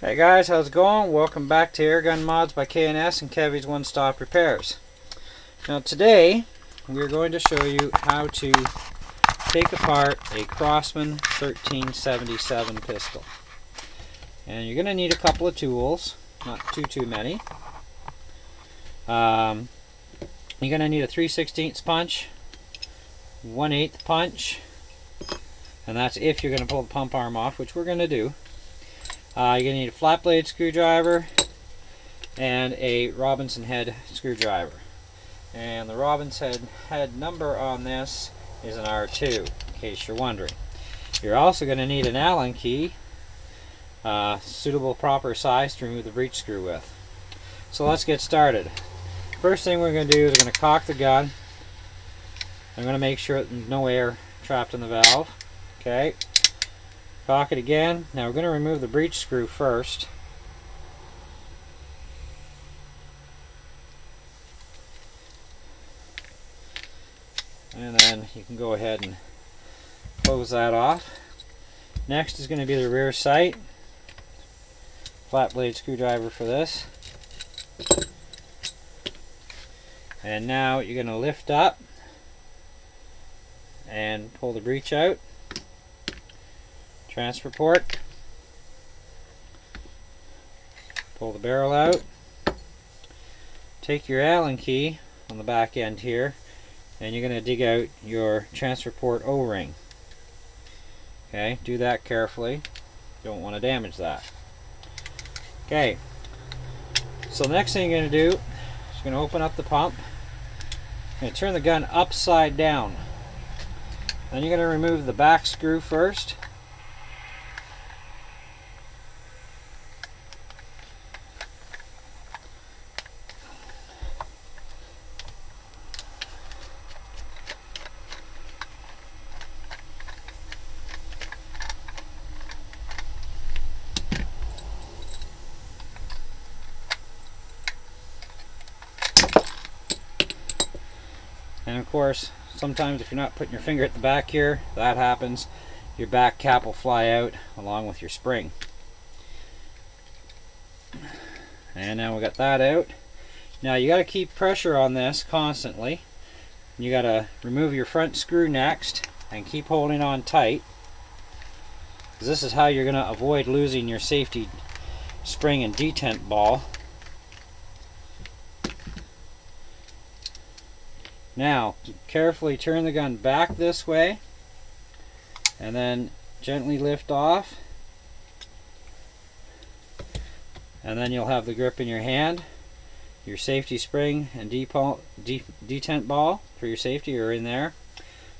Hey guys, how's it going? Welcome back to Airgun Mods by K&S and Kevy's One Stop Repairs. Now today we're going to show you how to take apart a Crosman 1377 pistol. And you're going to need a couple of tools, not too many. You're going to need a 3/16 punch, 1/8 punch, and that's if you're going to pull the pump arm off, which we're going to do. You're going to need a flat blade screwdriver and a Robinson head screwdriver. And the Robinson head number on this is an R2, in case you're wondering. You're also going to need an Allen key, suitable proper size to remove the breech screw with. So let's get started. First thing we're going to do is we're going to cock the gun. I'm going to make sure there's no air trapped in the valve. Okay. Cock it again. Now we're going to remove the breech screw first. And then you can go ahead and close that off. Next is going to be the rear sight. Flat blade screwdriver for this. And now you're going to lift up and pull the breech out. Transfer port. Pull the barrel out. Take your Allen key on the back end here and you're going to dig out your transfer port O-ring. Okay, do that carefully. Don't want to damage that. Okay, so the next thing you're going to do is you're going to open up the pump. You're going to turn the gun upside down. Then you're going to remove the back screw first. And of course, sometimes if you're not putting your finger at the back here, that happens. Your back cap will fly out along with your spring. And now we got that out. Now you got to keep pressure on this constantly. You got to remove your front screw next and keep holding on tight. This is how you're going to avoid losing your safety spring and detent ball. Now, carefully turn the gun back this way and then gently lift off. And then you'll have the grip in your hand. Your safety spring and detent ball for your safety are in there.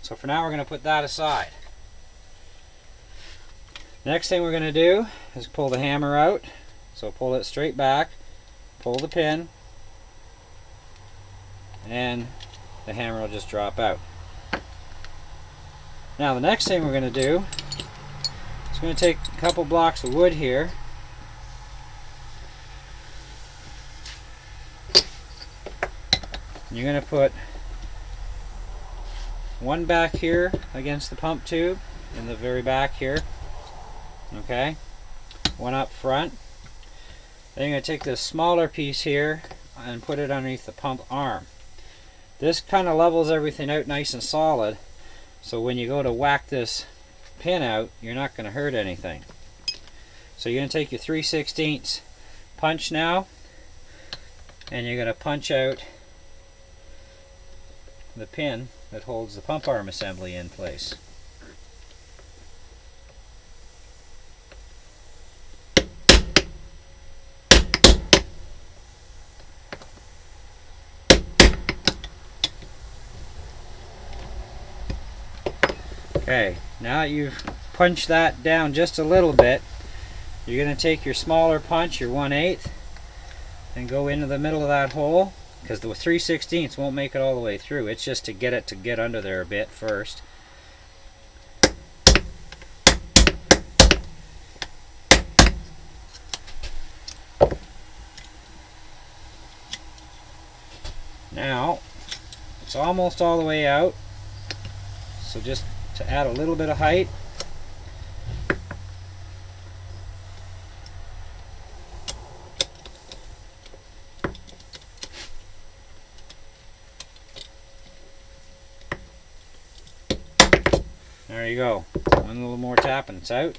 So for now we're going to put that aside. Next thing we're going to do is pull the hammer out. So pull it straight back, pull the pin, and the hammer will just drop out. Now the next thing we're going to do is going to take a couple blocks of wood here. You're going to put one back here against the pump tube in the very back here. Okay, one up front. Then you're going to take this smaller piece here and put it underneath the pump arm. This kind of levels everything out nice and solid, so when you go to whack this pin out, you're not going to hurt anything. So you're going to take your 3/16 punch now, and you're going to punch out the pin that holds the pump arm assembly in place. Okay, now that you've punched that down just a little bit, you're going to take your smaller punch, your 1/8, and go into the middle of that hole, because the 3/16 won't make it all the way through. It's just to get it to get under there a bit first. Now, it's almost all the way out, so just to add a little bit of height, There you go. One little more tap and it's out.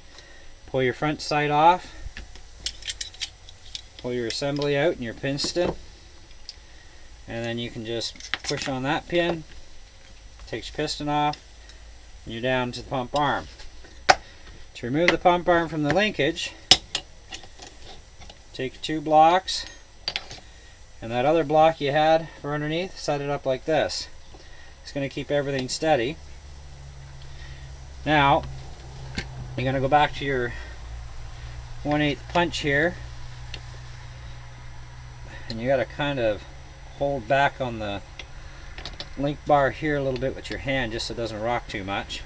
Pull your front side off. Pull your assembly out and your piston. And then you can just push on that pin. Takes your piston off. And you're down to the pump arm. To remove the pump arm from the linkage, take 2 blocks. And that other block you had for underneath, set it up like this. It's going to keep everything steady. Now, you're going to go back to your 1/8 punch here, and you got to kind of hold back on the link bar here a little bit with your hand just so it doesn't rock too much.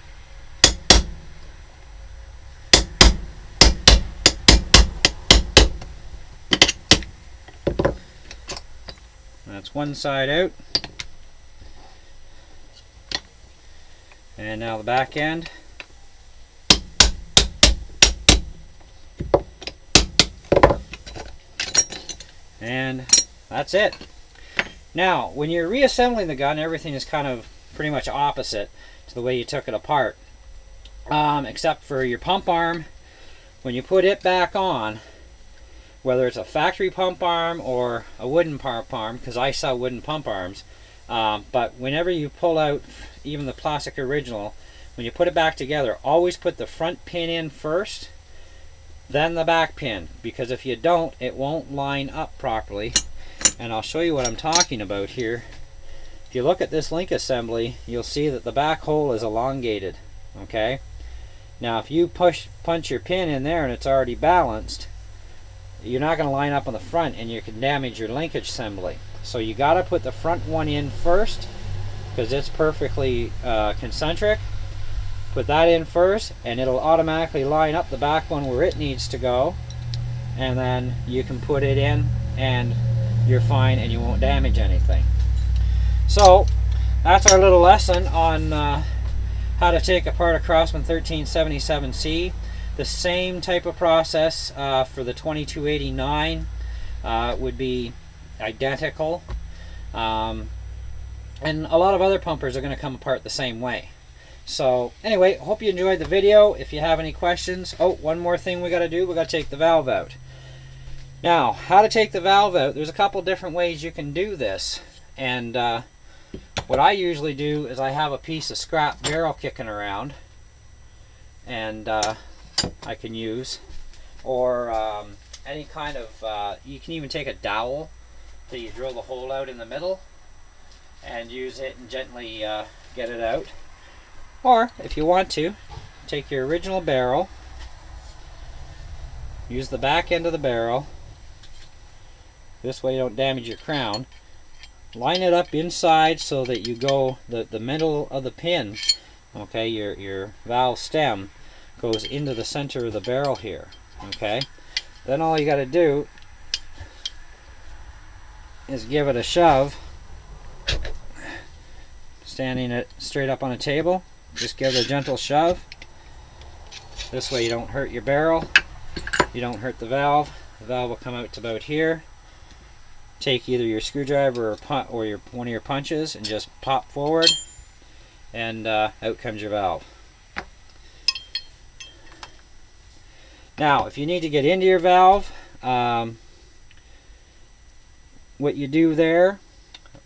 That's one side out. And now the back end. And that's it. Now, when you're reassembling the gun, everything is kind of pretty much opposite to the way you took it apart. Except for your pump arm. When you put it back on, whether it's a factory pump arm or a wooden pump arm, because I sell wooden pump arms, but whenever you pull out even the plastic original, when you put it back together, always put the front pin in first, then the back pin, because if you don't, it won't line up properly. And I'll show you what I'm talking about here. If you look at this link assembly, you'll see that the back hole is elongated. Okay, now if you punch your pin in there and it's already balanced, you're not going to line up on the front and you can damage your linkage assembly. So you got to put the front one in first, because it's perfectly concentric. Put that in first and it'll automatically line up the back one where it needs to go, and then you can put it in and you're fine and you won't damage anything. So that's our little lesson on how to take apart a Crosman 1377C. The same type of process for the 2289 would be identical, and a lot of other pumpers are going to come apart the same way. So anyway, hope you enjoyed the video. If you have any questions, oh, one more thing we got to do, we got to take the valve out. Now, how to take the valve out, there's a couple different ways you can do this, and what I usually do is I have a piece of scrap barrel kicking around, and I can use, or any kind of, you can even take a dowel that you drill the hole out in the middle and use it and gently get it out. Or if you want to, take your original barrel, use the back end of the barrel, this way you don't damage your crown, line it up inside so that you go, the middle of the pin, okay, your valve stem goes into the center of the barrel here, okay. Then all you got to do is give it a shove, standing it straight up on a table. Just give it a gentle shove. This way you don't hurt your barrel, you don't hurt the valve. The valve will come out to about here. Take either your screwdriver or one of your punches and just pop forward, and out comes your valve. Now, if you need to get into your valve, what you do there,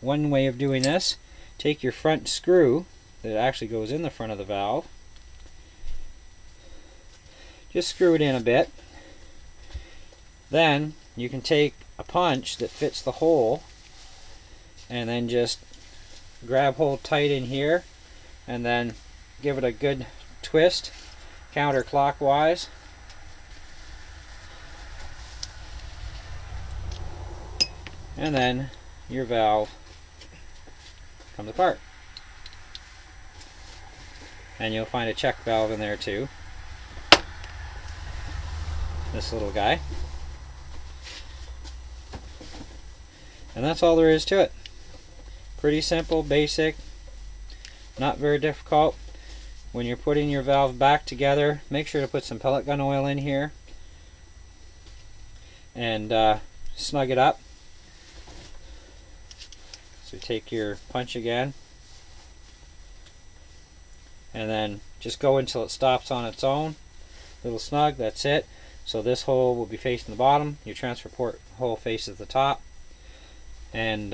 one way of doing this, take your front screw that actually goes in the front of the valve, just screw it in a bit. Then you can take a punch that fits the hole and then just grab hold tight in here and then give it a good twist counterclockwise. And then your valve comes apart. And you'll find a check valve in there too. This little guy. And that's all there is to it. Pretty simple, basic, not very difficult. When you're putting your valve back together, make sure to put some pellet gun oil in here and snug it up. So take your punch again and then just go until it stops on its own. Little snug, that's it. So this hole will be facing the bottom, your transfer port hole faces the top, and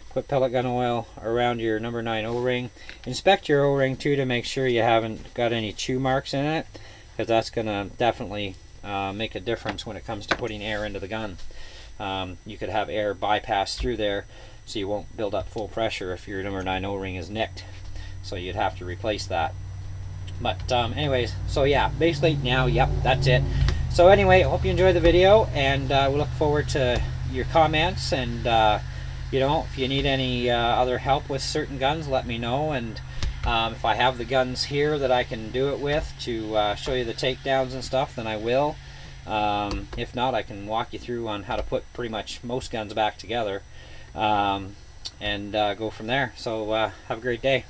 put pellet gun oil around your number 9 O-ring. Inspect your O-ring too to make sure you haven't got any chew marks in it, because that's going to definitely make a difference when it comes to putting air into the gun. You could have air bypass through there, so you won't build up full pressure if your number 9 O-ring is nicked. So you'd have to replace that. But anyways, so yeah, basically now, yep, that's it. So anyway, I hope you enjoyed the video, and we look forward to your comments, and you know, if you need any other help with certain guns, let me know. And if I have the guns here that I can do it with to show you the takedowns and stuff, then I will. If not, I can walk you through on how to put pretty much most guns back together, and go from there. So have a great day.